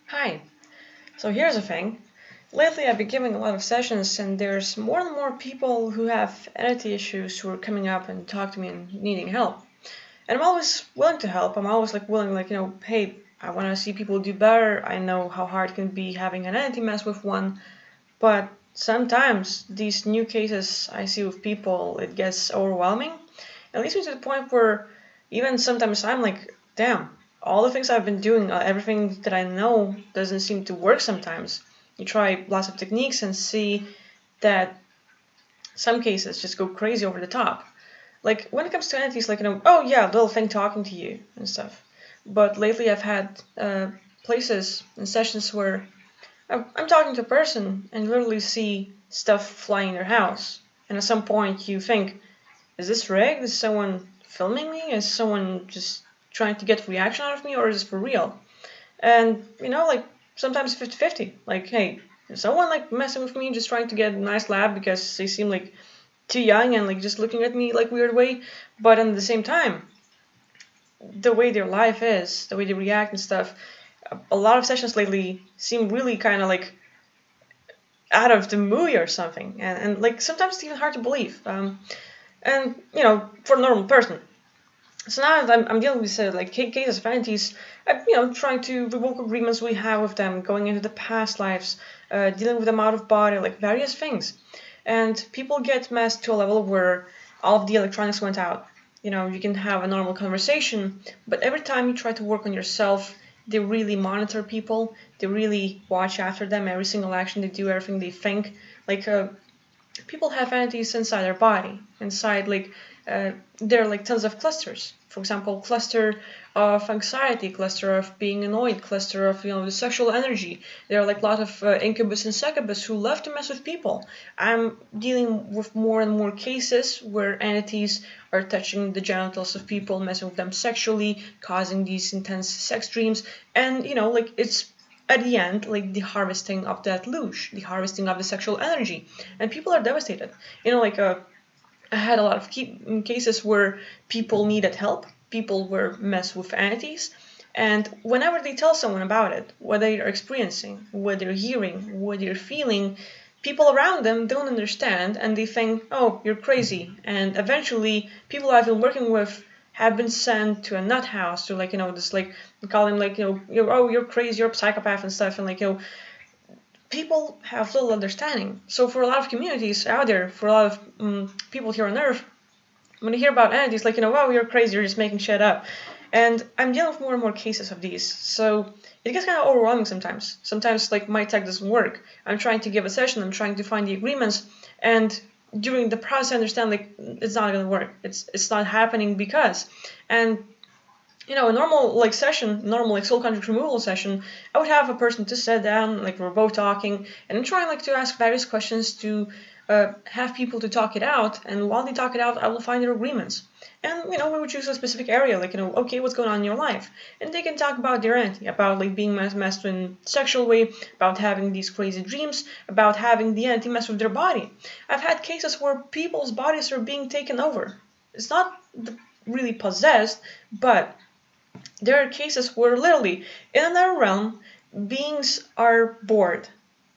Hi. So here's the thing. Lately I've been giving a lot of sessions and there's more and more people who have entity issues who are coming up and talk to me and needing help. And I'm always willing to help. I'm always willing, hey, I want to see people do better. I know how hard it can be having an entity mess with one. But sometimes these new cases I see with people, it gets overwhelming. It leads me to the point where even sometimes I'm like, damn, all the things I've been doing, everything that I know doesn't seem to work sometimes. You try lots of techniques and see that some cases just go crazy over the top. Like when it comes to entities, oh yeah, little thing talking to you and stuff. But lately I've had places and sessions where I'm talking to a person and literally see stuff flying in their house. And at some point you think, is this rigged? Is someone filming me? Is someone just trying to get reaction out of me, or is this for real? And sometimes 50-50. Like, hey, is someone messing with me, just trying to get a nice laugh because they seem like too young and just looking at me like weird way? But at the same time, the way their life is, the way they react and stuff, a lot of sessions lately seem really kind of out of the movie or something, and sometimes it's even hard to believe. And for a normal person. So now that I'm dealing with cases of entities, I'm trying to revoke agreements we have with them, going into the past lives, dealing with them out of body, like various things. And people get messed to a level where all of the electronics went out. You can have a normal conversation, but every time you try to work on yourself, they really monitor people. They really watch after them, every single action they do, everything they think. People have entities inside their body, inside there are tons of clusters. For example, cluster of anxiety, cluster of being annoyed, cluster of the sexual energy. There are a lot of incubus and succubus who love to mess with people. I'm dealing with more and more cases where entities are touching the genitals of people, messing with them sexually, causing these intense sex dreams, and it's at the end, the harvesting of that loosh, the harvesting of the sexual energy, and people are devastated. I had a lot of cases where people needed help, people were messed with entities, and whenever they tell someone about it, what they're experiencing, what they're hearing, what they're feeling, people around them don't understand and they think, oh, you're crazy. And eventually, people I've been working with have been sent to a nut house to this call them you're crazy, you're a psychopath and stuff, and people have little understanding. So for a lot of communities out there, for a lot of people here on Earth, when they hear about entities, wow, you're crazy, you're just making shit up. And I'm dealing with more and more cases of these. So it gets kind of overwhelming sometimes. Sometimes my tech doesn't work. I'm trying to give a session, I'm trying to find the agreements, and during the process I understand it's not gonna work. It's not happening because. And a normal session, normal soul contract removal session, I would have a person to sit down, we're both talking, and I'm trying to ask various questions to have people to talk it out, and while they talk it out, I will find their agreements. And we would choose a specific area, okay, what's going on in your life, and they can talk about their entity, about being messed in sexual way, about having these crazy dreams, about having the entity mess with their body. I've had cases where people's bodies are being taken over. It's not really possessed, but there are cases where literally in another realm beings are bored.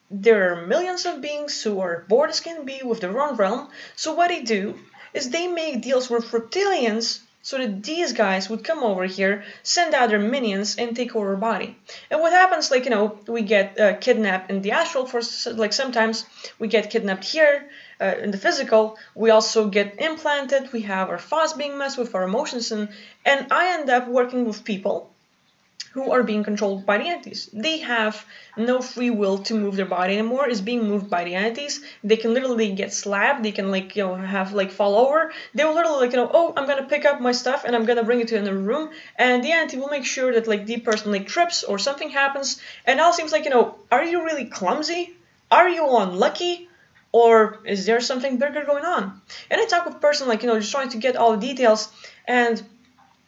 There are millions of beings who are bored as can be with their own realm, so what they do is they make deals with reptilians so that these guys would come over here, send out their minions, and take over our body. And what happens, we get kidnapped in the astral for, sometimes we get kidnapped here in the physical. We also get implanted. We have our thoughts being messed with, our emotions, and I end up working with people who are being controlled by the entities. They have no free will to move their body anymore. It's being moved by the entities. They can literally get slapped. They can have fall over. They will literally oh, I'm gonna pick up my stuff and I'm gonna bring it to another room, and the entity will make sure that the person trips or something happens, and now it seems are you really clumsy? Are you unlucky? Or is there something bigger going on? And I talk with person just trying to get all the details, and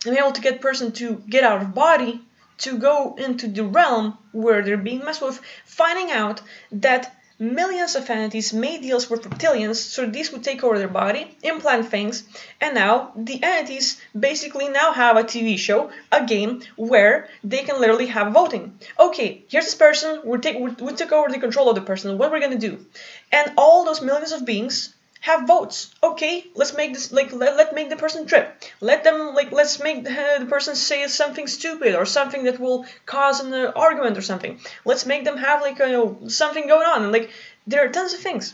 I'm able to get person to get out of body to go into the realm where they're being messed with, finding out that millions of entities made deals with reptilians so these would take over their body, implant things, and now the entities basically now have a TV show, a game, where they can literally have voting. Okay, here's this person, we took over the control of the person, what we're gonna do? And all those millions of beings have votes. Okay, let's make this let make the person trip. Let's make the person say something stupid or something that will cause an argument or something. Let's make them have something going on. And there are tons of things.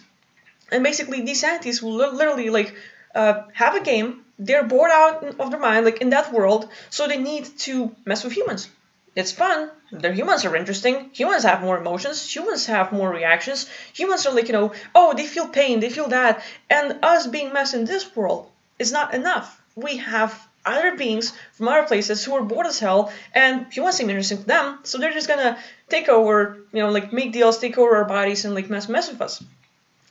And basically these entities will literally have a game. They're bored out of their mind in that world, so they need to mess with humans. It's fun. Their humans are interesting. Humans have more emotions. Humans have more reactions. Humans are oh, they feel pain, they feel that. And us being messed in this world is not enough. We have other beings from other places who are bored as hell, and humans seem interesting to them, so they're just gonna take over, make deals, take over our bodies, and mess with us.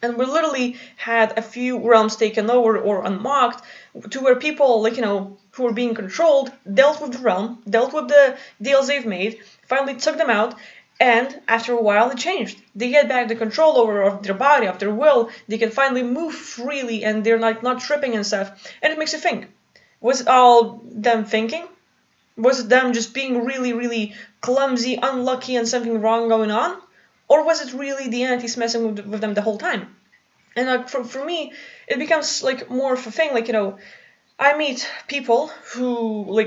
And we literally had a few realms taken over or unlocked to where people, who were being controlled, dealt with the realm, dealt with the deals they've made, finally took them out, and after a while it changed. They get back the control over of their body, of their will, they can finally move freely and they're not tripping and stuff. And it makes you think, was it all them thinking? Was it them just being really, really clumsy, unlucky, and something wrong going on? Or was it really the entities messing with them the whole time? And for me, it becomes more of a thing. I meet people who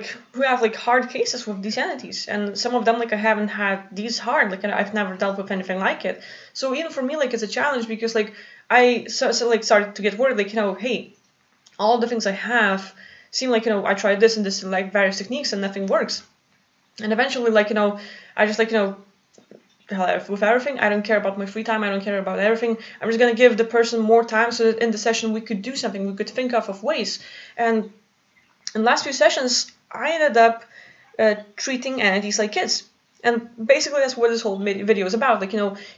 have hard cases with these entities, and some of them I haven't had these hard. I've never dealt with anything like it. So even for me, it's a challenge because I started to get worried. Hey, all the things I have seem I tried this and this various techniques and nothing works. And eventually I just with everything. I don't care about my free time. I don't care about everything. I'm just going to give the person more time so that in the session we could do something. We could think of ways. And in the last few sessions, I ended up treating entities like kids. And basically that's what this whole video is about,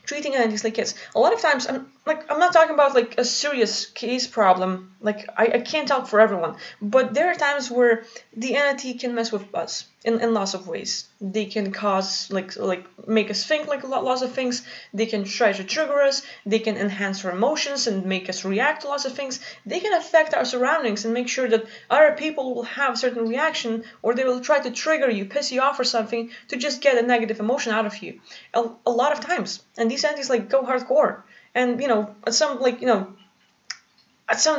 treating entities like kids. A lot of times, I'm not talking about a serious case problem. I can't talk for everyone, but there are times where the entity can mess with us in lots of ways. They can cause make us think lots of things. They can try to trigger us. They can enhance our emotions and make us react to lots of things. They can affect our surroundings and make sure that other people will have a certain reaction, or they will try to trigger you, piss you off or something to just get a negative emotion out of you. A lot of times. And these entities go hardcore. And at some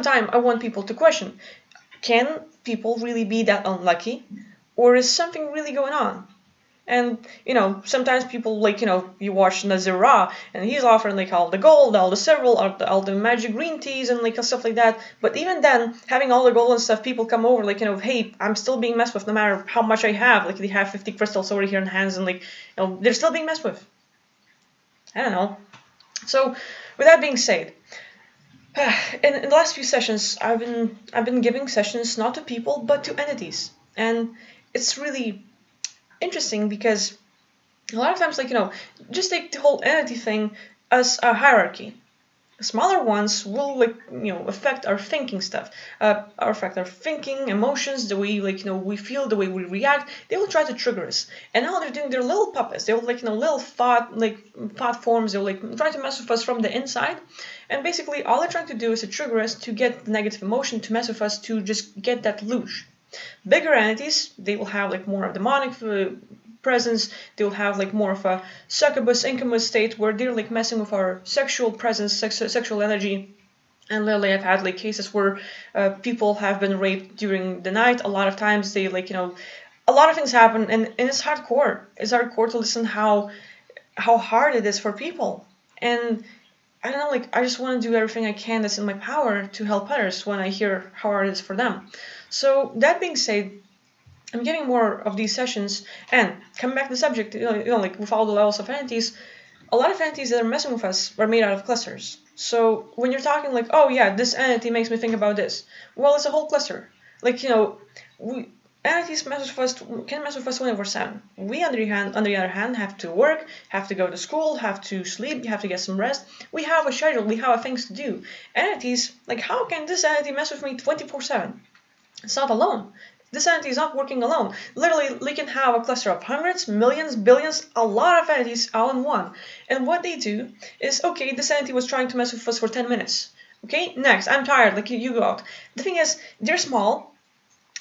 time I want people to question, can people really be that unlucky, or is something really going on? And sometimes people you watch Nazira and he's offering all the gold, all the silver, all the magic green teas and stuff like that. But even then, having all the gold and stuff, people come over hey, I'm still being messed with no matter how much I have. They have 50 crystals over here in hands and they're still being messed with. I don't know. So with that being said, in the last few sessions, I've been giving sessions not to people but to entities, and it's really interesting because a lot of times, just take the whole entity thing as a hierarchy. Smaller ones will affect our thinking stuff, affect our thinking, emotions, the way we feel, the way we react. They will try to trigger us, and now they're doing their little puppets. They will little thought forms. They will try to mess with us from the inside, and basically all they're trying to do is to trigger us to get the negative emotion, to mess with us, to just get that luge. Bigger entities, they will have more of demonic presence. They'll have more of a succubus, incubus state where they're messing with our sexual presence, sexual energy. And literally I've had cases where people have been raped during the night. A lot of times they a lot of things happen, and it's hardcore. It's hardcore to listen how hard it is for people. And I don't know, I just want to do everything I can that's in my power to help others when I hear how hard it is for them. So that being said, I'm giving more of these sessions, and coming back to the subject, with all the levels of entities, a lot of entities that are messing with us are made out of clusters. So when you're talking oh yeah, this entity makes me think about this, well, it's a whole cluster. Entities can mess with us 24/7. We, on the other hand, have to work, have to go to school, have to sleep, have to get some rest. We have a schedule, we have things to do. Entities, how can this entity mess with me 24/7? It's not alone. This entity is not working alone. Literally, they can have a cluster of hundreds, millions, billions, a lot of entities all in one. And what they do is, okay, this entity was trying to mess with us for 10 minutes. Okay, next, I'm tired, like you go out. The thing is, they're small,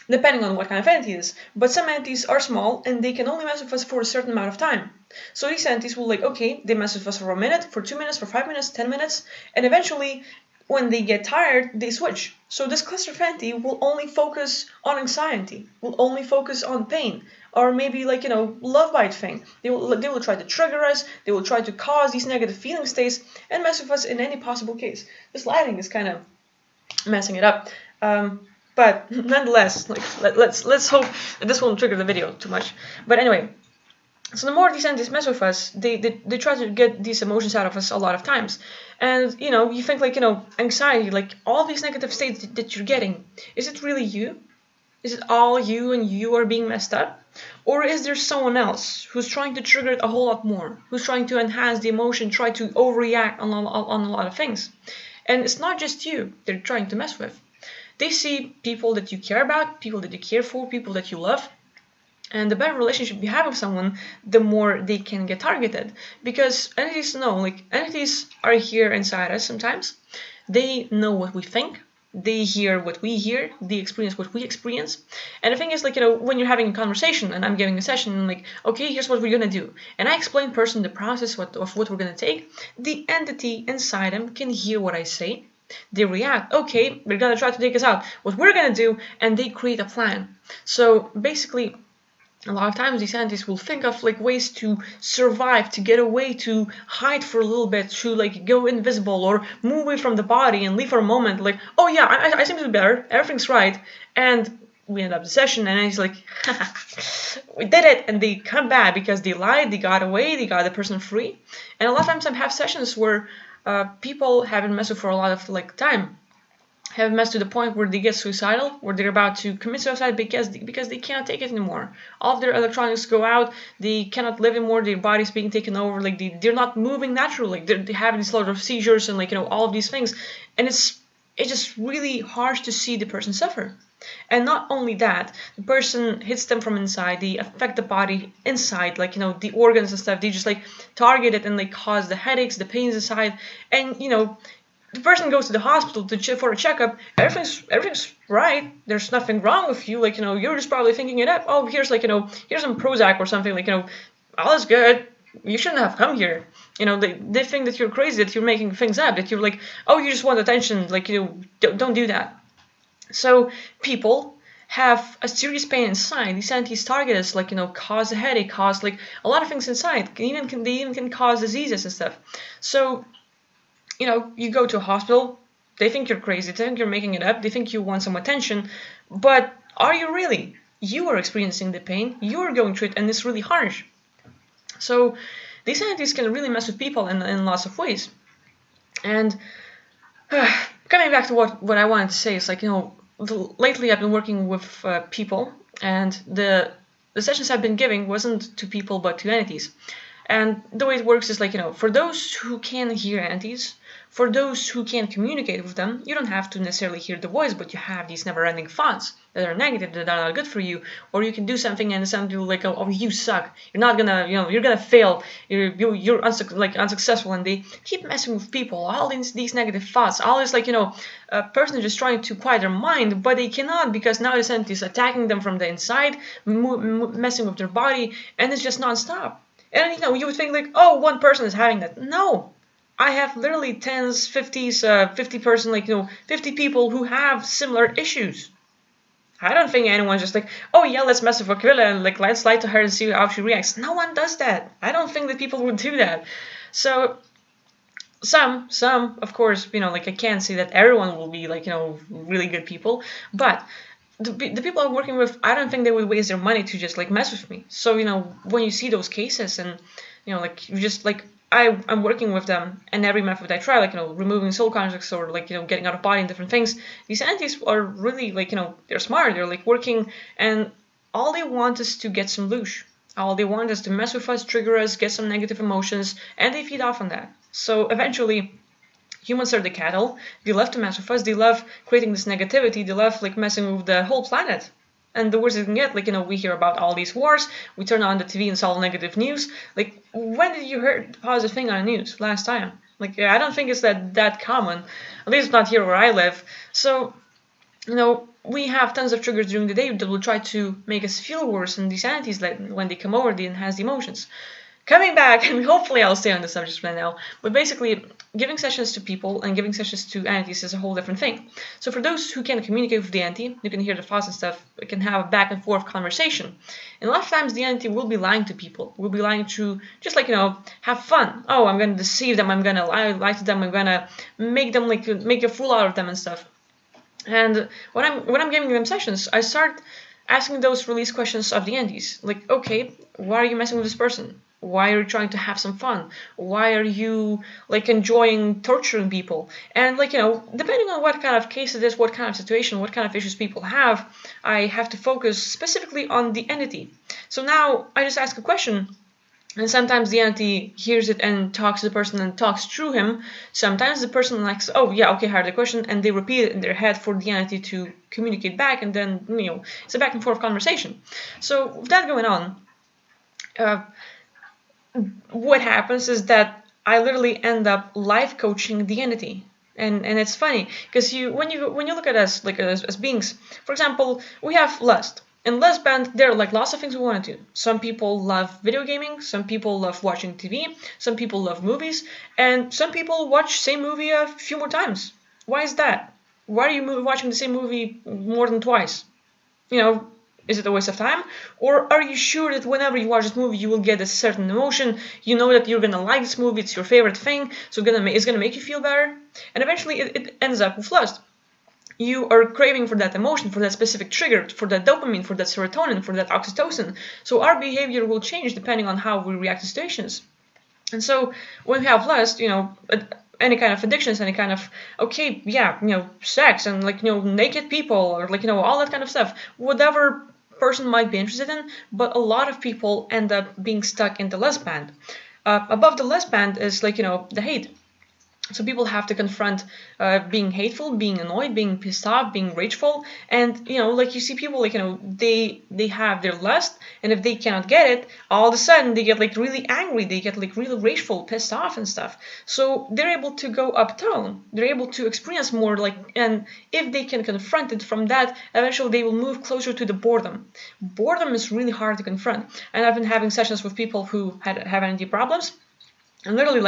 depending on what kind of entity it is. But some entities are small and they can only mess with us for a certain amount of time. So these entities will okay, they mess with us for a minute, for 2 minutes, for 5 minutes, 10 minutes, and eventually when they get tired, they switch. So this cluster of entity will only focus on anxiety, will only focus on pain, or maybe love bite thing. They will try to trigger us, they will try to cause these negative feeling states and mess with us in any possible case. This lighting is kind of messing it up. But nonetheless, let's hope that this won't trigger the video too much. But anyway, so the more these entities mess with us, they try to get these emotions out of us a lot of times. And you think anxiety, like all these negative states that you're getting, is it really you? Is it all you and you are being messed up? Or is there someone else who's trying to trigger it a whole lot more, who's trying to enhance the emotion, try to overreact on a lot of things? And it's not just you they're trying to mess with. They see people that you care about, people that you care for, people that you love. And the better relationship you have with someone, the more they can get targeted. Because entities entities are here inside us sometimes. They know what we think. They hear what we hear. They experience what we experience. And the thing is, when you're having a conversation and I'm giving a session, okay, here's what we're going to do. And I explain person the process of what we're going to take. The entity inside them can hear what I say. They react, okay, they're going to try to take us out. What we're going to do, and they create a plan. So basically, a lot of times these entities will think of ways to survive, to get away, to hide for a little bit, to go invisible or move away from the body and leave for a moment, oh yeah, I seem to be better, everything's right. And we end up the session and he's like, we did it, and they come back because they lied, they got away, they got the person free. And a lot of times I have sessions where people have been messed with for a lot of time, have messed to the point where they get suicidal, where they're about to commit suicide because they cannot take it anymore. All of their electronics go out, they cannot live anymore, their body's being taken over, they're not moving naturally, they have these lot of seizures and all of these things. And it's just really harsh to see the person suffer. And not only that, the person hits them from inside, they affect the body inside, the organs and stuff, they just target it and cause the headaches, the pains inside. And the person goes to the hospital for a checkup, everything's right, there's nothing wrong with you, you're just probably thinking it up, oh, here's here's some Prozac or something, all is good, you shouldn't have come here. They think that you're crazy, that you're making things up, that you're oh, you just want attention, don't do that. So people have a serious pain inside. These entities target us, cause a headache, cause a lot of things inside. They even can cause diseases and stuff. So you go to a hospital, they think you're crazy, they think you're making it up, they think you want some attention, but are you really? You are experiencing the pain, you are going through it, and it's really harsh. So these entities can really mess with people in lots of ways. And coming back to what I wanted to say is lately I've been working with people, and the sessions I've been giving wasn't to people but to entities. And the way it works is for those who can hear entities, for those who can communicate with them, you don't have to necessarily hear the voice, but you have these never-ending thoughts that are negative, that are not good for you. Or you can do something and somebody will oh, you suck, you're not gonna, you're gonna fail, you're unsuccessful, and they keep messing with people. All these negative thoughts, all this a person is just trying to quiet their mind, but they cannot, because now this entity is attacking them from the inside, messing with their body, and it's just non-stop. And you would think oh, one person is having that. No, I have literally 10s, 50s, 50 person, 50 people who have similar issues. I don't think anyone's just oh yeah, let's mess with Aquila and let's lie to her and see how she reacts. No one does that. I don't think that people would do that. So some, of course, I can't say that everyone will be really good people, but the people I'm working with, I don't think they would waste their money to just mess with me. So when you see those cases and you just I'm working with them, and every method I try, removing soul constructs or getting out of body and different things, these entities are really they're smart, they're working, and all they want is to get some loosh. All they want is to mess with us, trigger us, get some negative emotions, and they feed off on that. So eventually humans are the cattle. They love to mess with us. They love creating this negativity. They love messing with the whole planet. And the worse it can get, we hear about all these wars, we turn on the TV and saw negative news. Like, when did you hear the positive thing on the news last time? Like, I don't think it's that common, at least not here where I live. So, we have tons of triggers during the day that will try to make us feel worse, and these entities, when they come over, they enhance the emotions. Coming back, and hopefully I'll stay on the subject right now, but basically, giving sessions to people and giving sessions to entities is a whole different thing. So for those who can communicate with the entity, you can hear the thoughts and stuff, we can have a back and forth conversation. And a lot of times the entity will be lying to people, will be lying to just have fun. Oh, I'm gonna deceive them, I'm gonna lie to them, I'm gonna make them make a fool out of them and stuff. And when I'm giving them sessions, I start asking those release questions of the entities. Like, okay, why are you messing with this person? Why are you trying to have some fun? Why are you enjoying torturing people? And depending on what kind of case it is, what kind of situation, what kind of issues people have, I have to focus specifically on the entity. So now I just ask a question. And sometimes the entity hears it and talks to the person and talks through him. Sometimes the person oh yeah, okay, I heard the question, and they repeat it in their head for the entity to communicate back, and then it's a back and forth conversation. So with that going on, what happens is that I literally end up life coaching the entity. And it's funny because when you look at us as beings, for example, we have lust. In lust band, there are lots of things we want to do. Some people love video gaming, some people love watching TV, some people love movies, and some people watch same movie a few more times. Why is that? Why are you watching the same movie more than twice? Is it a waste of time? Or are you sure that whenever you watch this movie, you will get a certain emotion? You know that you're going to like this movie, it's your favorite thing, so it's going to make you feel better? And eventually it ends up with lust. You are craving for that emotion, for that specific trigger, for that dopamine, for that serotonin, for that oxytocin. So our behavior will change depending on how we react to situations. And so when we have lust, any kind of addictions, any kind of, okay, yeah, sex and naked people or all that kind of stuff, whatever person might be interested in, but a lot of people end up being stuck in the lust band. Above the lust band is the hate. So people have to confront being hateful, being annoyed, being pissed off, being rageful, and you see people they have their lust, and if they cannot get it, all of a sudden they get really angry, they get really rageful, pissed off and stuff. So they're able to go uptone, they're able to experience more and if they can confront it from that, eventually they will move closer to the boredom. Boredom is really hard to confront, and I've been having sessions with people who have energy problems. And literally,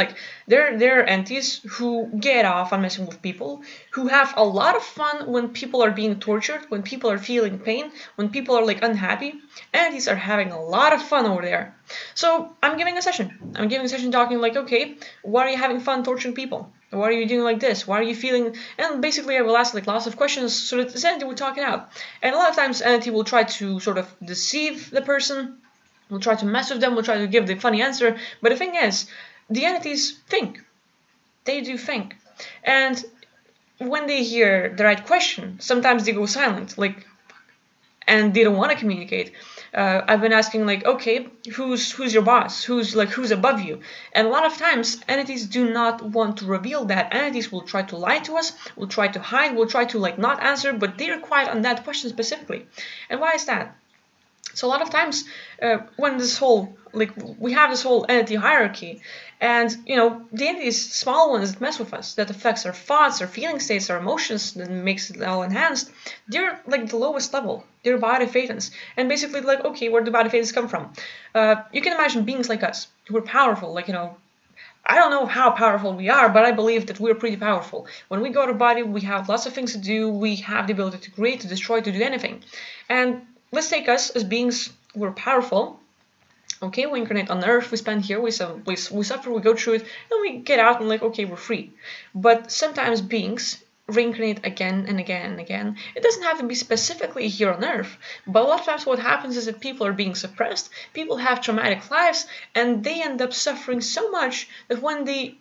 they're entities who get off on messing with people, who have a lot of fun when people are being tortured, when people are feeling pain, when people are unhappy. Entities are having a lot of fun over there. So I'm giving a session. I'm giving a session talking okay, why are you having fun torturing people? Why are you doing like this? Why are you feeling? And basically I will ask lots of questions so that this entity will talk it out. And a lot of times entity will try to sort of deceive the person, will try to mess with them, will try to give the funny answer. But the thing is, the entities think. They do think. And when they hear the right question, sometimes they go silent, and they don't want to communicate. I've been asking okay, who's your boss? Who's above you? And a lot of times entities do not want to reveal that. Entities will try to lie to us, will try to hide, will try to not answer, but they're quiet on that question specifically. And why is that? So a lot of times when this whole we have this whole entity hierarchy, and the entities, small ones that mess with us, that affects our thoughts, our feeling states, our emotions, that makes it all enhanced, they're the lowest level. They're body thetans. And basically okay, where do body thetans come from? You can imagine beings like us who are powerful, I don't know how powerful we are, but I believe that we're pretty powerful. When we go to body, we have lots of things to do. We have the ability to create, to destroy, to do anything. And let's take us as beings. We're powerful. Okay, we incarnate on Earth. We spend here. We suffer. We go through it, and we get out and okay, we're free. But sometimes beings reincarnate again and again and again. It doesn't have to be specifically here on Earth, but a lot of times what happens is that people are being suppressed. People have traumatic lives, and they end up suffering so much that when they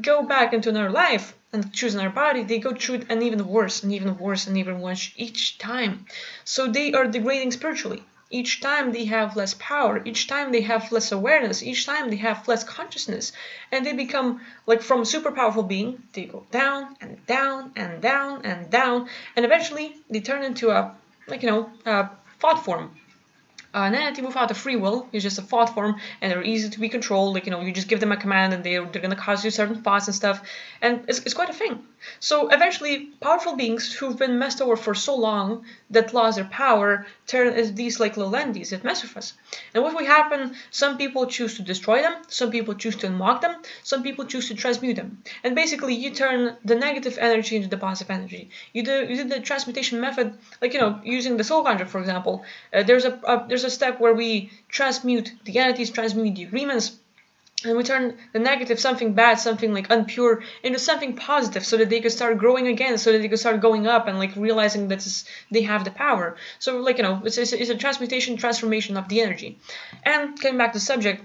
go back into another life and choose another body, they go through it and even worse and even worse and even worse each time. So they are degrading spiritually. Each time they have less power, each time they have less awareness, each time they have less consciousness, and they become from a super powerful being, they go down and down and down and down, and eventually they turn into a thought form. An entity without a free will is just a thought form, and they're easy to be controlled. You just give them a command, and they're going to cause you certain thoughts and stuff, and it's quite a thing. So eventually, powerful beings who've been messed over for so long that lost their power turn as these little entities that mess with us. And what will happen? Some people choose to destroy them, some people choose to unlock them, some people choose to transmute them, and basically you turn the negative energy into the positive energy. You do the transmutation method, using the soul contract, for example. There's a step where we transmute the entities, transmute the agreements, and we turn the negative, something bad, something unpure, into something positive, so that they could start growing again, so that they could start going up and realizing that they have the power. So it's a transmutation, transformation of the energy. And coming back to the subject,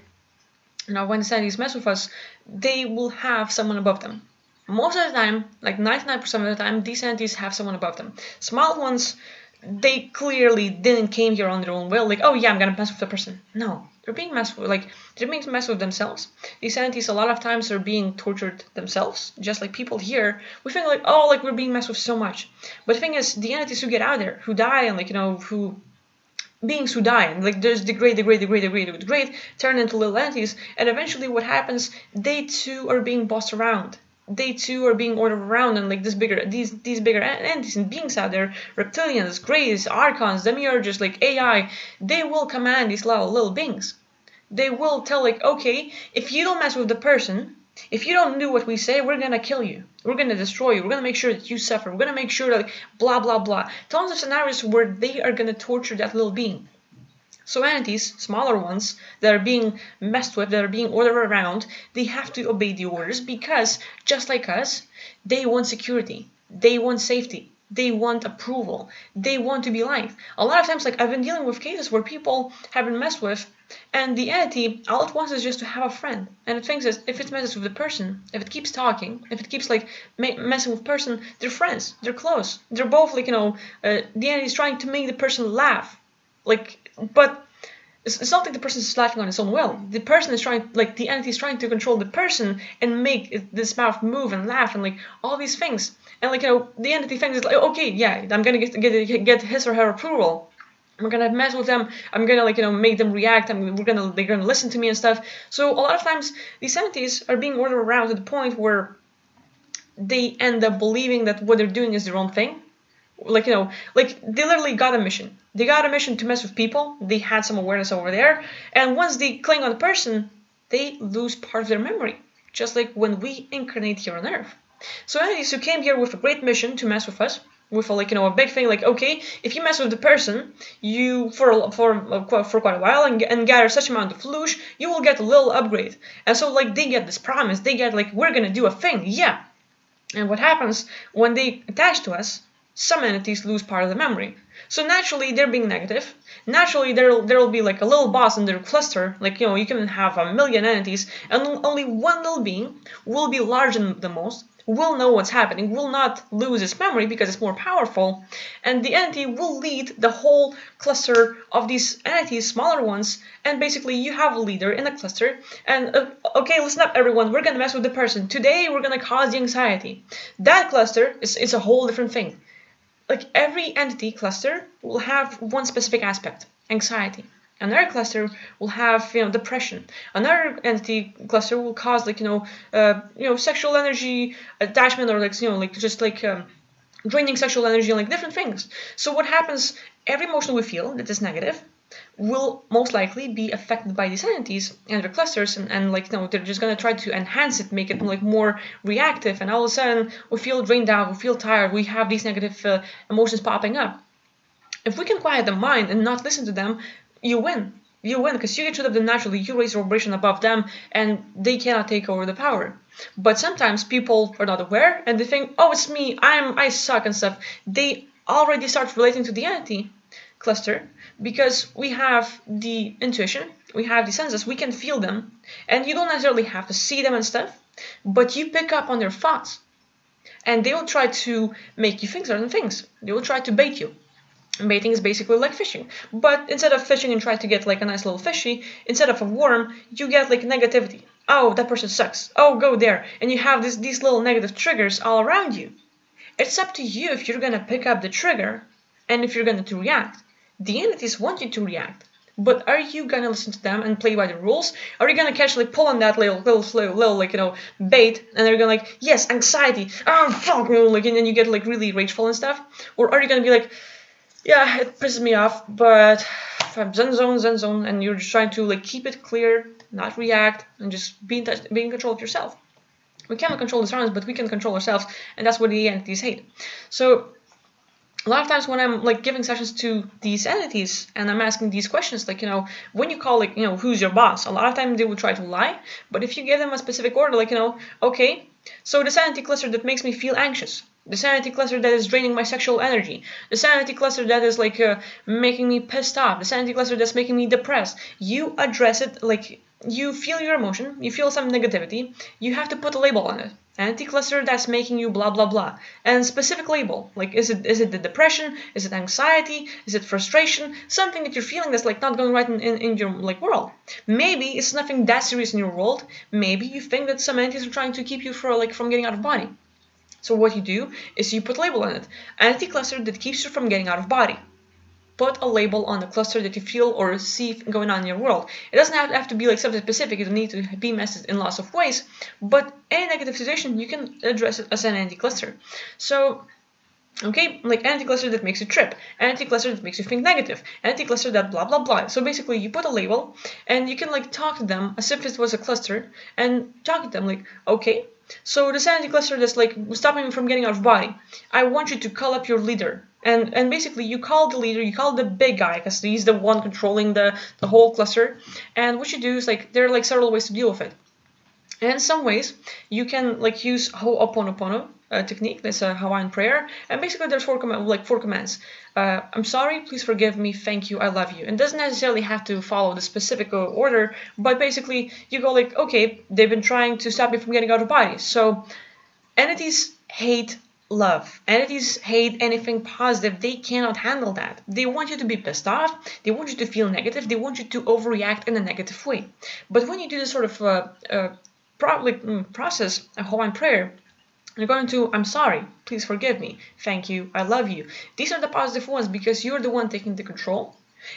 when the entities mess with us, they will have someone above them. Most of the time, 99% of the time, these entities have someone above them. Small ones, they clearly didn't came here on their own will, oh yeah, I'm gonna mess with the person. No, they're being messed with, they're being messed with themselves. These entities a lot of times are being tortured themselves, just like people here. We think we're being messed with so much. But the thing is, the entities who get out there, who die, and who beings who die, and there's degrade, turn into little entities, and eventually what happens, they too are being bossed around. They too are being ordered around, and these bigger entities and beings out there, reptilians, greys, archons, demiurges, AI, they will command these little beings. They will tell okay, if you don't mess with the person, if you don't do what we say, we're gonna kill you. We're gonna destroy you. We're gonna make sure that you suffer. We're gonna make sure that blah blah blah. Tons of scenarios where they are gonna torture that little being. So entities, smaller ones, that are being messed with, that are being ordered around, they have to obey the orders because, just like us, they want security. They want safety. They want approval. They want to be liked. A lot of times, I've been dealing with cases where people have been messed with, and the entity, all it wants is just to have a friend. And it thinks that if it messes with the person, if it keeps talking, if it keeps messing with the person, they're friends. They're close. They're both the entity is trying to make the person laugh. But it's not the person is laughing on his own will. The person is trying, the entity is trying to control the person and make this mouth move and laugh and all these things. And the entity thinks it's okay, yeah, I'm gonna get his or her approval. I'm gonna mess with them. I'm gonna make them react. They're gonna listen to me and stuff. So a lot of times these entities are being ordered around to the point where they end up believing that what they're doing is the wrong thing. They literally got a mission. They got a mission to mess with people. They had some awareness over there. And once they cling on the person, they lose part of their memory. Just like when we incarnate here on Earth. So entities who came here with a great mission to mess with us, with a big thing, okay, if you mess with the person, you for quite a while and gather such amount of floosh, you will get a little upgrade. And so they get this promise. They get we're gonna do a thing, yeah. And what happens when they attach to us? Some entities lose part of the memory. So naturally, they're being negative. Naturally, there will be a little boss in their cluster. You can have a million entities, and only one little being will be larger than the most, will know what's happening, will not lose its memory because it's more powerful, and the entity will lead the whole cluster of these entities, smaller ones, and basically you have a leader in a cluster, and okay, listen up everyone, we're gonna mess with the person. Today we're gonna cause the anxiety. That cluster is a whole different thing. Every entity cluster will have one specific aspect, anxiety. Another cluster will have depression. Another entity cluster will cause sexual energy attachment, or draining sexual energy and different things. So what happens? Every emotion we feel that is negative will most likely be affected by these entities and their clusters, and they're just gonna try to enhance it, make it more reactive, and all of a sudden we feel drained out, we feel tired, we have these negative emotions popping up. If we can quiet the mind and not listen to them, you win. You win because you get rid of them naturally, you raise your vibration above them, and they cannot take over the power. But sometimes people are not aware and they think, oh, it's me, I suck and stuff. They already start relating to the entity cluster because we have the intuition, we have the senses, we can feel them, and you don't necessarily have to see them and stuff, but you pick up on their thoughts, and they will try to make you think certain things. They will try to bait you. Baiting is basically like fishing, but instead of fishing and try to get a nice little fishy, instead of a worm, you get negativity. Oh, that person sucks. Oh, go there, and you have these little negative triggers all around you. It's up to you if you're gonna pick up the trigger And if you're going to react, the entities want you to react. But are you gonna listen to them and play by the rules? Are you gonna catch, like, pull on that little like, bait, and they're gonna like, yes, anxiety, fuck, like, and then you get like really rageful and stuff? Or are you gonna be like, yeah, it pisses me off, but zen zone, and you're just trying to like keep it clear, not react, and just be in control of yourself. We cannot control the surroundings, but we can control ourselves, and that's what the entities hate. So a lot of times when I'm like giving sessions to these entities and I'm asking these questions, like, when you call, like, who's your boss, a lot of times they will try to lie. But if you give them a specific order, like, okay, so the sanity cluster that makes me feel anxious, the sanity cluster that is draining my sexual energy, the sanity cluster that is like making me pissed off, the sanity cluster that's making me depressed, you address it. Like, you feel your emotion, you feel some negativity, you have to put a label on it. Anti cluster that's making you blah blah blah, and specific label, like, is it the depression, is it anxiety, is it frustration, something that you're feeling that's like not going right in your like world. Maybe it's nothing that serious in your world. Maybe you think that some entities are trying to keep you from getting out of body. So what you do is you put a label on it. Anti cluster that keeps you from getting out of body. Put a label on the cluster that you feel or see going on in your world. It doesn't have to be like something specific. You don't need to be messaged in lots of ways. But any negative situation, you can address it as an anti-cluster. So, okay, like anti-cluster that makes you trip, anti-cluster that makes you think negative, anti-cluster that blah blah blah. So basically, you put a label, and you can like talk to them as if it was a cluster, and talk to them like, okay, so the sanity cluster that's like stopping me from getting out of body, I want you to call up your leader. And basically you call the leader, you call the big guy, because he's the one controlling the whole cluster. And what you do is, like, there are like several ways to deal with it. And in some ways, you can like use Ho'oponopono technique. That's a Hawaiian prayer, and basically there's four commands. I'm sorry, please forgive me, thank you, I love you. And doesn't necessarily have to follow the specific order, but basically you go like, okay, they've been trying to stop me from getting out of body. So entities hate love. Entities hate anything positive. They cannot handle that. They want you to be pissed off. They want you to feel negative. They want you to overreact in a negative way. But when you do this sort of process, a Hawaiian prayer, you're going to, I'm sorry, please forgive me, thank you, I love you. These are the positive ones because you're the one taking the control.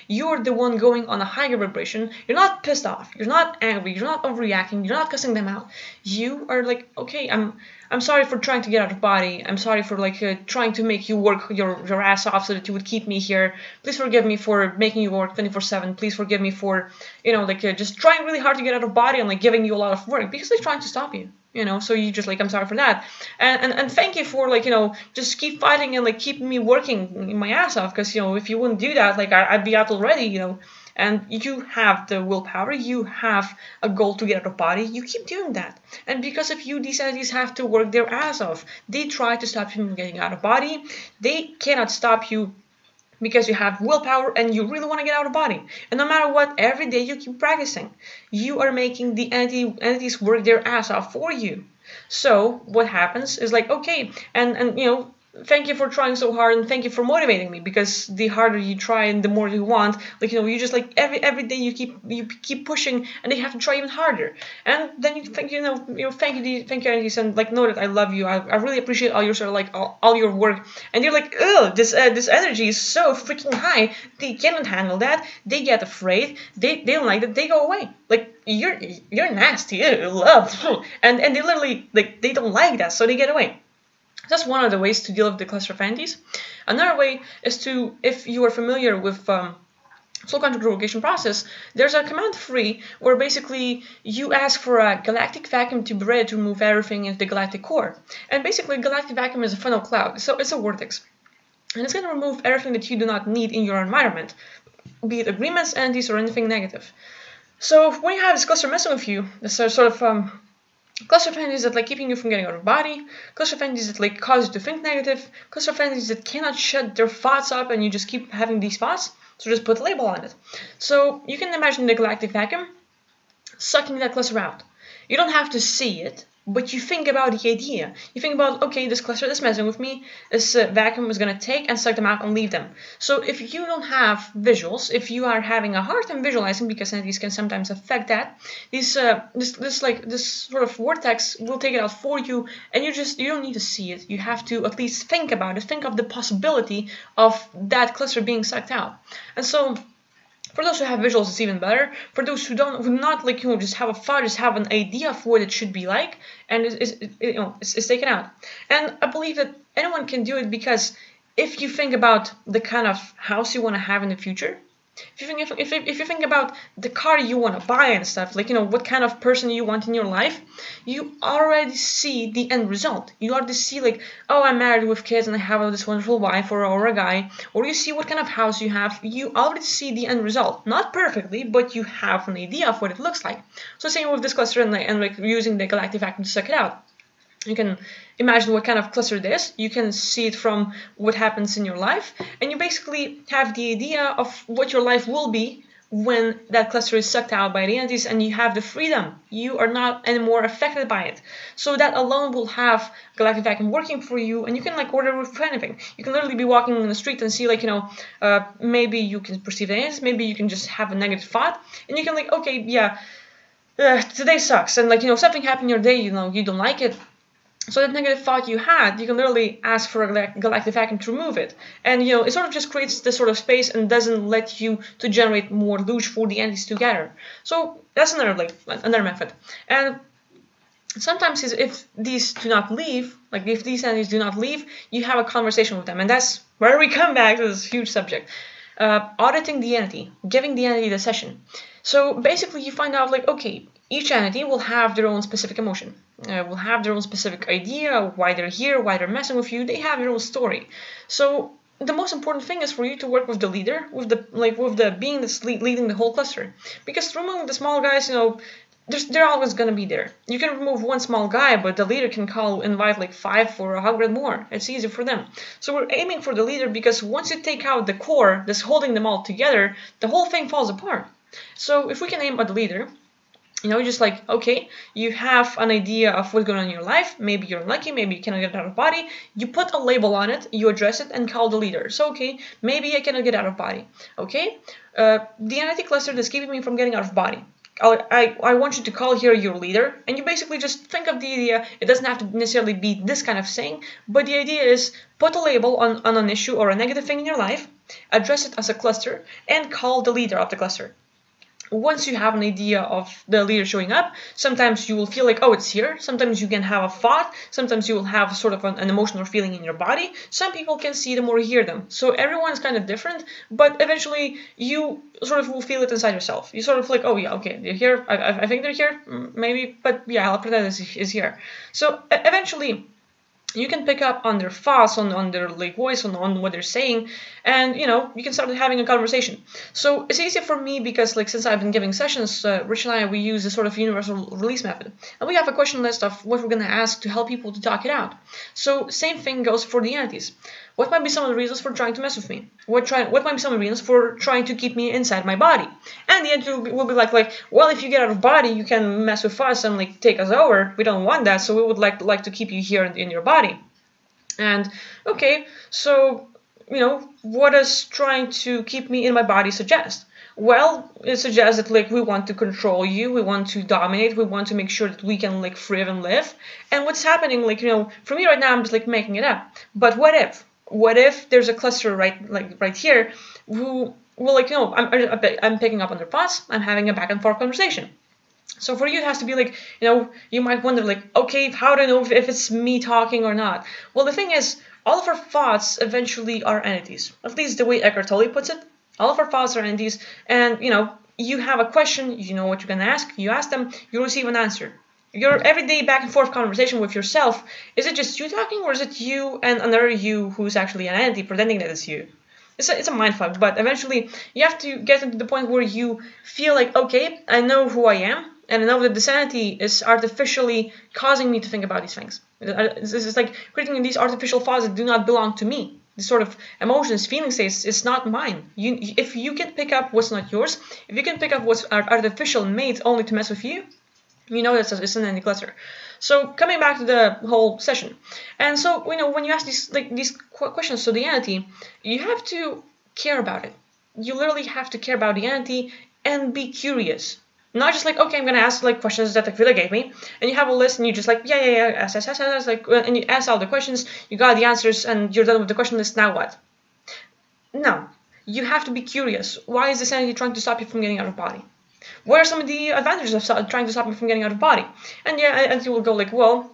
You're the one going on a higher vibration. You're not pissed off. You're not angry. You're not overreacting. You're not cussing them out. You are like, okay, I'm sorry for trying to get out of body. I'm sorry for like trying to make you work your ass off so that you would keep me here. Please forgive me for making you work 24/7. Please forgive me for, just trying really hard to get out of body and like giving you a lot of work because they're trying to stop you. So you just like, I'm sorry for that. And thank you for like, just keep fighting and like keeping me working my ass off. Because, if you wouldn't do that, like I'd be out already, and you have the willpower, you have a goal to get out of body, you keep doing that. And because of you, these entities have to work their ass off. They try to stop you from getting out of body. They cannot stop you because you have willpower and you really want to get out of body. And no matter what, every day you keep practicing. You are making the entities work their ass off for you. So what happens is like, okay, and thank you for trying so hard and thank you for motivating me, because the harder you try and the more you want, like, you just like every day you keep pushing and they have to try even harder. And then you think, thank you entities, and like, know that I love you. I really appreciate all your sort of like all your work. And you're like, oh, this energy is so freaking high. They cannot handle that. They get afraid. They don't like that. They go away. Like, you're nasty. Ew, love. And they literally, like, they don't like that, so they get away. That's one of the ways to deal with the cluster of entities. Another way is to, if you are familiar with soul contract revocation process, there's a command 3 where basically you ask for a galactic vacuum to be ready to remove everything into the galactic core. And basically, galactic vacuum is a funnel cloud, so it's a vortex. And it's going to remove everything that you do not need in your environment, be it agreements, entities, or anything negative. So when you have this cluster messing with you, this sort of cluster of entities that like keeping you from getting out of body, cluster of entities that like cause you to think negative, cluster of entities that cannot shut their thoughts up and you just keep having these thoughts, so just put a label on it. So you can imagine the galactic vacuum sucking that cluster out. You don't have to see it, but you think about the idea. You think about, okay, this cluster is messing with me, this vacuum is going to take and suck them out and leave them. So if you don't have visuals, if you are having a hard time visualizing, because entities can sometimes affect that, this sort of vortex will take it out for you, and you don't need to see it. You have to at least think about it, think of the possibility of that cluster being sucked out. And so for those who have visuals, it's even better. For those who not like just have a thought, just have an idea of what it should be like, and it's taken out. And I believe that anyone can do it, because if you think about the kind of house you want to have in the future, if you think about the car you want to buy and stuff, like what kind of person you want in your life, you already see the end result. You already see like, oh, I'm married with kids and I have this wonderful wife or a guy, or you see what kind of house you have. You already see the end result, not perfectly, but you have an idea of what it looks like. So same with this cluster and like using the galactic vacuum to suck it out. You can imagine what kind of cluster it is. You can see it from what happens in your life, and you basically have the idea of what your life will be when that cluster is sucked out by the entities, and you have the freedom. You are not anymore affected by it. So that alone will have galactic vacuum working for you, and you can like order with anything. You can literally be walking in the street and see like, maybe you can perceive the entities, maybe you can just have a negative thought, and you can like, okay, yeah, today sucks, and like, something happened in your day, you don't like it. So that negative thought you had, you can literally ask for a galactic vacuum to remove it. And it sort of just creates this sort of space and doesn't let you to generate more luge for the entities to gather. So that's another method. And sometimes if these do not leave, like if these entities do not leave, you have a conversation with them. And that's where we come back to this huge subject. Auditing the entity, giving the entity the session. So basically you find out like, okay, each entity will have their own specific emotion, will have their own specific idea, why they're here, why they're messing with you. They have their own story. So the most important thing is for you to work with the leader, with the being that's leading the whole cluster. Because removing the small guys, they're always going to be there. You can remove one small guy, but the leader can invite like 5 or 100 more. It's easy for them. So we're aiming for the leader, because once you take out the core that's holding them all together, the whole thing falls apart. So if we can aim at the leader, just like, okay, you have an idea of what's going on in your life. Maybe you're unlucky, maybe you cannot get out of body. You put a label on it, you address it, and call the leader. So, okay, maybe I cannot get out of body. Okay, the entity cluster that's keeping me from getting out of body. I want you to call here your leader, and you basically just think of the idea. It doesn't have to necessarily be this kind of saying, but the idea is put a label on an issue or a negative thing in your life, address it as a cluster, and call the leader of the cluster. Once you have an idea of the leader showing up, sometimes you will feel like, oh, it's here. Sometimes you can have a thought. Sometimes you will have sort of an emotional feeling in your body. Some people can see them or hear them. So everyone's kind of different, but eventually you sort of will feel it inside yourself. You sort of like, oh yeah, okay, they're here. I think they're here, maybe, but yeah, I'll pretend this is here. So eventually you can pick up on their thoughts, on their like voice, on what they're saying, and you can start having a conversation. So it's easier for me because like since I've been giving sessions, Rich and I, we use a sort of universal release method, and we have a question list of what we're going to ask to help people to talk it out. So same thing goes for the entities. What might be some of the reasons for trying to mess with me? What might be some of the reasons for trying to keep me inside my body? And the entity will be like, well, if you get out of body, you can mess with us and like take us over. We don't want that, so we would like to keep you here in your body. And okay, so what does trying to keep me in my body suggest? Well, it suggests that like we want to control you, we want to dominate, we want to make sure that we can like thrive and live. And what's happening, like for me right now, I'm just like making it up. But what if? What if there's a cluster right here who will like I'm picking up on their thoughts, I'm having a back and forth conversation. So for you, it has to be like, you might wonder like, okay, how do I know if it's me talking or not? Well, the thing is, all of our thoughts eventually are entities. At least the way Eckhart Tolle puts it. All of our thoughts are entities, and you have a question, you know what you're gonna ask, you ask them, you receive an answer. Your everyday back and forth conversation with yourself, is it just you talking, or is it you and another you who's actually an entity pretending that it's you? It's a mindfuck, but eventually you have to get to the point where you feel like, okay, I know who I am, and I know that this entity is artificially causing me to think about these things. This is like creating these artificial thoughts that do not belong to me. This sort of emotions, feeling states, it's not mine. If you can pick up what's not yours, if you can pick up what's artificial, made only to mess with you, You know that it's an entity cluster. So coming back to the whole session, and so when you ask these questions to the entity, you have to care about it. You literally have to care about the entity and be curious. Not just like, okay, I'm gonna ask like questions that Aquila gave me, and you have a list and you just like, yeah, ask, like, and you ask all the questions, you got the answers, and you're done with the question list. Now what? No, you have to be curious. Why is this entity trying to stop you from getting out of body? What are some of the advantages of trying to stop me from getting out of body? And yeah, and you will go like, well,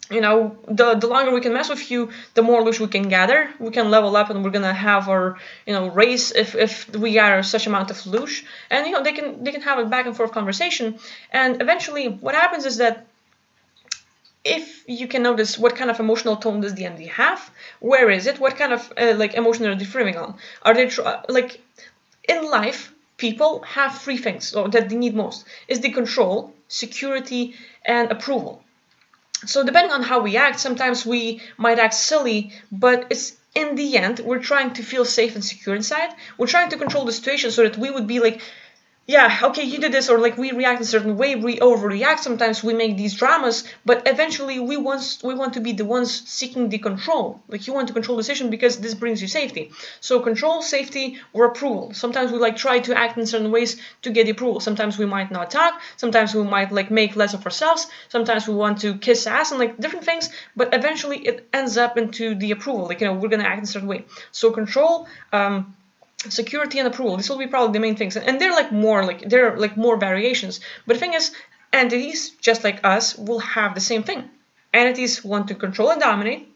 the longer we can mess with you, the more loosh we can gather. We can level up, and we're gonna have our race if we gather such amount of loosh. And they can have a back and forth conversation. And eventually, what happens is that if you can notice what kind of emotional tone does the entity have, where is it, what kind of emotion are they thriving on? Are they like in life? People have three things that they need most: is the control, security, and approval. So depending on how we act, sometimes we might act silly, but it's in the end we're trying to feel safe and secure inside. We're trying to control the situation so that we would be like, yeah, okay, you did this, or like we react a certain way, we overreact. Sometimes we make these dramas, but eventually we want to be the ones seeking the control. Like you want to control the decision because this brings you safety. So control, safety, or approval. Sometimes we like try to act in certain ways to get the approval. Sometimes we might not talk. Sometimes we might like make less of ourselves. Sometimes we want to kiss ass and like different things. But eventually it ends up into the approval. Like we're gonna act in a certain way. So control. Security and approval. This will be probably the main things, and they're like more variations. But the thing is, entities just like us will have the same thing. Entities want to control and dominate.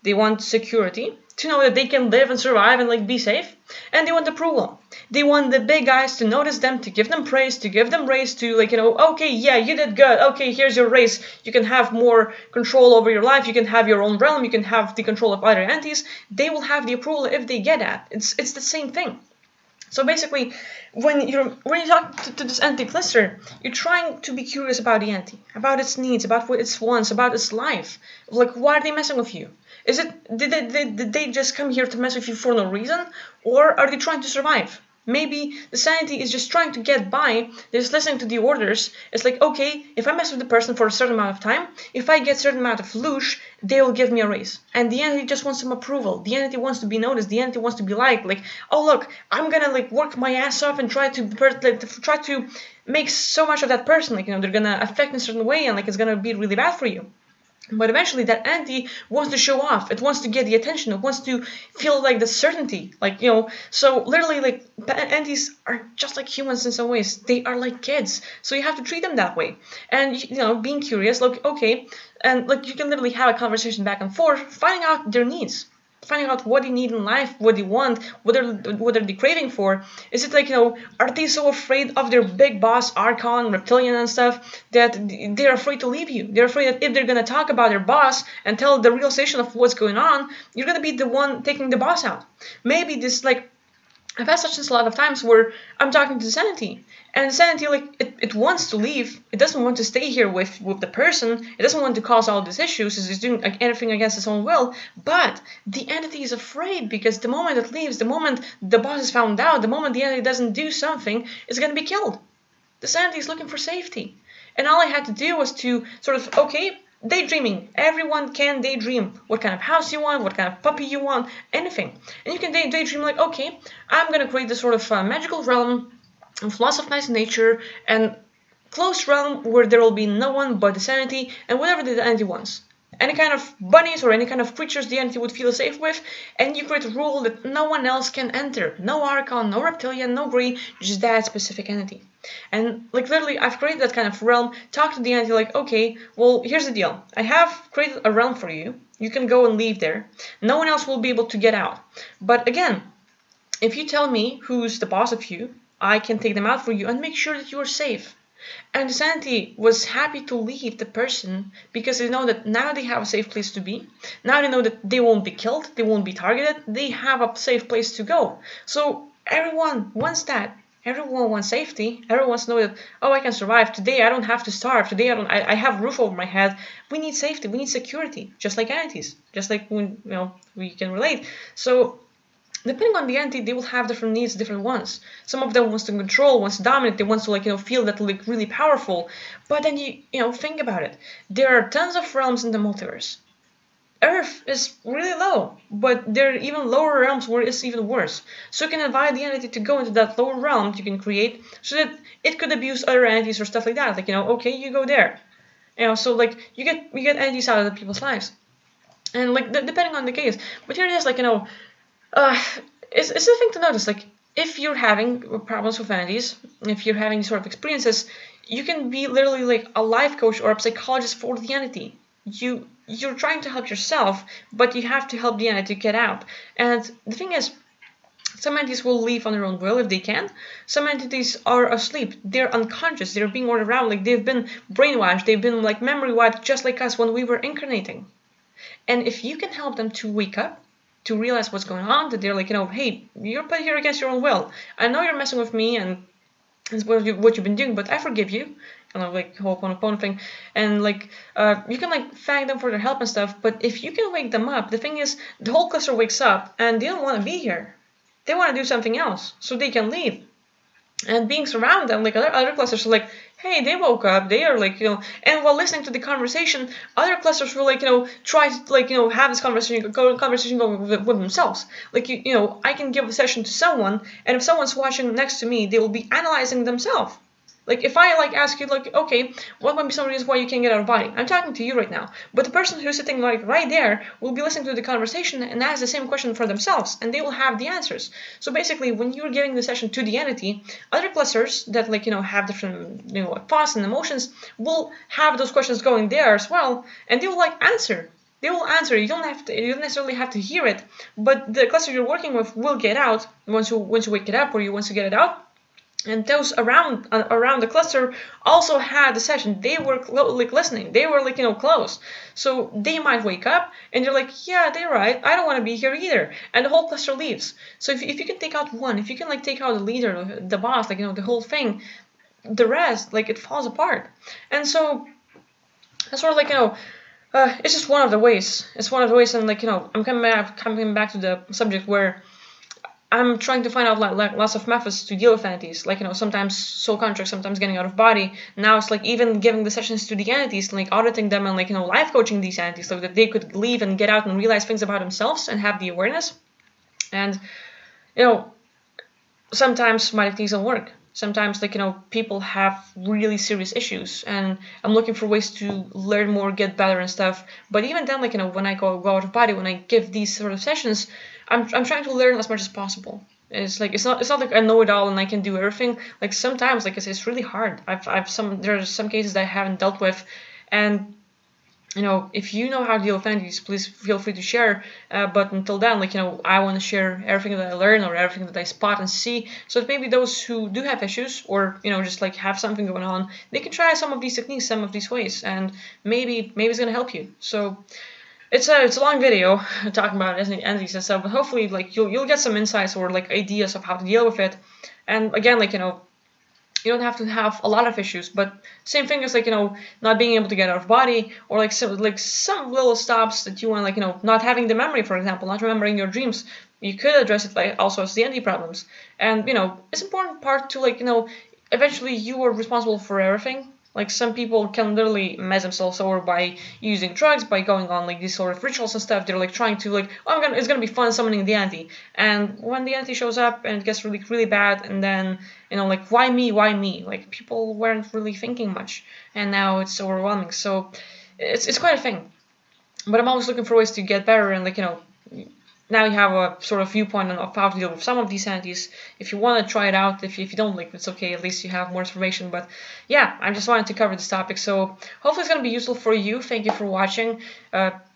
They want security, to know that they can live and survive and like be safe, and they want approval. They want the big guys to notice them, to give them praise, to give them raise, to okay, yeah, you did good. Okay, here's your raise. You can have more control over your life. You can have your own realm. You can have the control of other entities. They will have the approval if they get that. It's the same thing. So basically, when you talk to this entity cluster, you're trying to be curious about the entity, about its needs, about what it wants, about its life. Like, why are they messing with you? Is it did they just come here to mess with you for no reason, or are they trying to survive? Maybe the sanity is just trying to get by. They're just listening to the orders. It's like, okay, if I mess with the person for a certain amount of time, if I get a certain amount of loosh, they will give me a raise. And the entity just wants some approval. The entity wants to be noticed. The entity wants to be liked. Like, oh look, I'm gonna like work my ass off and try to make so much of that person. Like, they're gonna affect in a certain way, and like it's gonna be really bad for you. But eventually that entity wants to show off. It wants to get the attention. It wants to feel like the certainty. So literally like entities are just like humans in some ways. They are like kids. So you have to treat them that way. And being curious, like, okay, and like you can literally have a conversation back and forth, finding out their needs. Finding out what they need in life, what they want, what are they craving for. Is it like, are they so afraid of their big boss, Archon, Reptilian and stuff, that they're afraid to leave you? They're afraid that if they're going to talk about their boss and tell the realization of what's going on, you're going to be the one taking the boss out. Maybe this, like, I've had such a lot of times where I'm talking to Sanity, and Sanity, like, it wants to leave. It doesn't want to stay here with the person. It doesn't want to cause all these issues. It's doing like, anything against its own will. But the entity is afraid because the moment it leaves, the moment the boss is found out, the moment the entity doesn't do something, it's going to be killed. The Sanity is looking for safety. And all I had to do was to sort of, okay, daydreaming. Everyone can daydream. What kind of house you want, what kind of puppy you want, anything. And you can daydream like, okay, I'm going to create this sort of magical realm of lots of nice nature and closed realm where there will be no one but the sanity and whatever the entity wants. Any kind of bunnies or any kind of creatures the entity would feel safe with, and you create a rule that no one else can enter. No Archon, no Reptilian, no Grey, just that specific entity. And like literally, I've created that kind of realm, talk to the entity like, okay, well, here's the deal. I have created a realm for you. You can go and leave there. No one else will be able to get out. But again, if you tell me who's the boss of you, I can take them out for you and make sure that you are safe. And Santi was happy to leave the person because they know that now they have a safe place to be. Now they know that they won't be killed, they won't be targeted, they have a safe place to go. So everyone wants that. Everyone wants safety. Everyone wants to know that, oh, I can survive. Today I don't have to starve. Today I have a roof over my head. We need safety. We need security. Just like entities. Just like when we can relate. So depending on the entity, they will have different needs, different wants. Some of them wants to control, wants to dominate, they want to feel that really powerful. But then think about it. There are tons of realms in the multiverse. Earth is really low, but there are even lower realms where it's even worse. So you can invite the entity to go into that lower realm you can create so that it could abuse other entities or stuff like that. Okay, you go there. So you get entities out of the people's lives. And depending on the case. But here it is, uh, it's a thing to notice. If you're having problems with entities, if you're having sort of experiences, you can be literally a life coach or a psychologist for the entity. You're trying to help yourself, but you have to help the entity get out. And the thing is, some entities will leave on their own will if they can. Some entities are asleep. They're unconscious. They're being ordered around. They've been brainwashed. They've been memory wiped, just like us when we were incarnating. And if you can help them to wake up, to realize what's going on, that they're hey, you're put here against your own will. I know you're messing with me and it's what you've been doing, but I forgive you. Whole Ho'oponopono thing. And you can thank them for their help and stuff, but if you can wake them up, the thing is, the whole cluster wakes up and they don't want to be here. They want to do something else, so they can leave. And beings around them, other clusters are hey, they woke up, they are and while listening to the conversation, other clusters will try to have this conversation going with themselves. I can give a session to someone, and if someone's watching next to me, they will be analyzing themselves. If I ask you okay, what might be some reasons why you can't get out of body? I'm talking to you right now, but the person who's sitting right there will be listening to the conversation and ask the same question for themselves, and they will have the answers. So basically, when you're giving the session to the entity, other clusters that have different thoughts and emotions will have those questions going there as well, and they will answer. They will answer. You don't necessarily have to hear it, but the cluster you're working with will get out once you wake it up, or once you get it out. And those around the cluster also had the session. They were listening. They were close. So they might wake up and they're yeah, they're right. I don't want to be here either. And the whole cluster leaves. So if you can take out one, if you can take out the leader, the boss, the whole thing, the rest it falls apart. And so that's sort of it's just one of the ways. It's one of the ways, and I'm coming back to the subject where I'm trying to find out lots of methods to deal with entities, sometimes soul contracts, sometimes getting out of body. Now it's even giving the sessions to the entities, auditing them and life coaching these entities so that they could leave and get out and realize things about themselves and have the awareness. And sometimes my techniques don't work. Sometimes people have really serious issues, and I'm looking for ways to learn more, get better and stuff. But even then, when I go out of body, when I give these sort of sessions, I'm trying to learn as much as possible. It's not like I know it all and I can do everything. Sometimes, I said, it's really hard. There are some cases that I haven't dealt with, and if you know how to deal with entities, please feel free to share. But until then, I want to share everything that I learn or everything that I spot and see, so that maybe those who do have issues or just have something going on, they can try some of these techniques, some of these ways, and maybe it's gonna help you. So it's a long video talking about entities and stuff, but hopefully you'll get some insights or ideas of how to deal with it. And again, you don't have to have a lot of issues, but same thing as not being able to get out of body, or some little stops that you want, not having the memory, for example, not remembering your dreams. You could address it also as the entity problems. And it's important part to eventually you are responsible for everything. Some people can literally mess themselves over by using drugs, by going on these sort of rituals and stuff. They're trying to it's gonna be fun summoning the entity. And when the entity shows up and it gets really bad, and then why me? People weren't really thinking much, and now it's overwhelming. So it's quite a thing. But I'm always looking for ways to get better, and now you have a sort of viewpoint on how to deal with some of these entities. If you want to try it out, if you don't, it's okay. At least you have more information. But yeah, I just wanted to cover this topic. So hopefully it's going to be useful for you. Thank you for watching.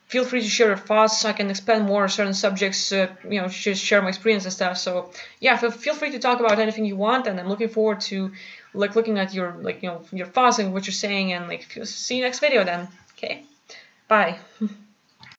Feel free to share your thoughts. I can expand more on certain subjects. Just share my experience and stuff. So yeah, feel free to talk about anything you want. And I'm looking forward to looking at your your thoughts and what you're saying. And see you next video then. Okay, bye.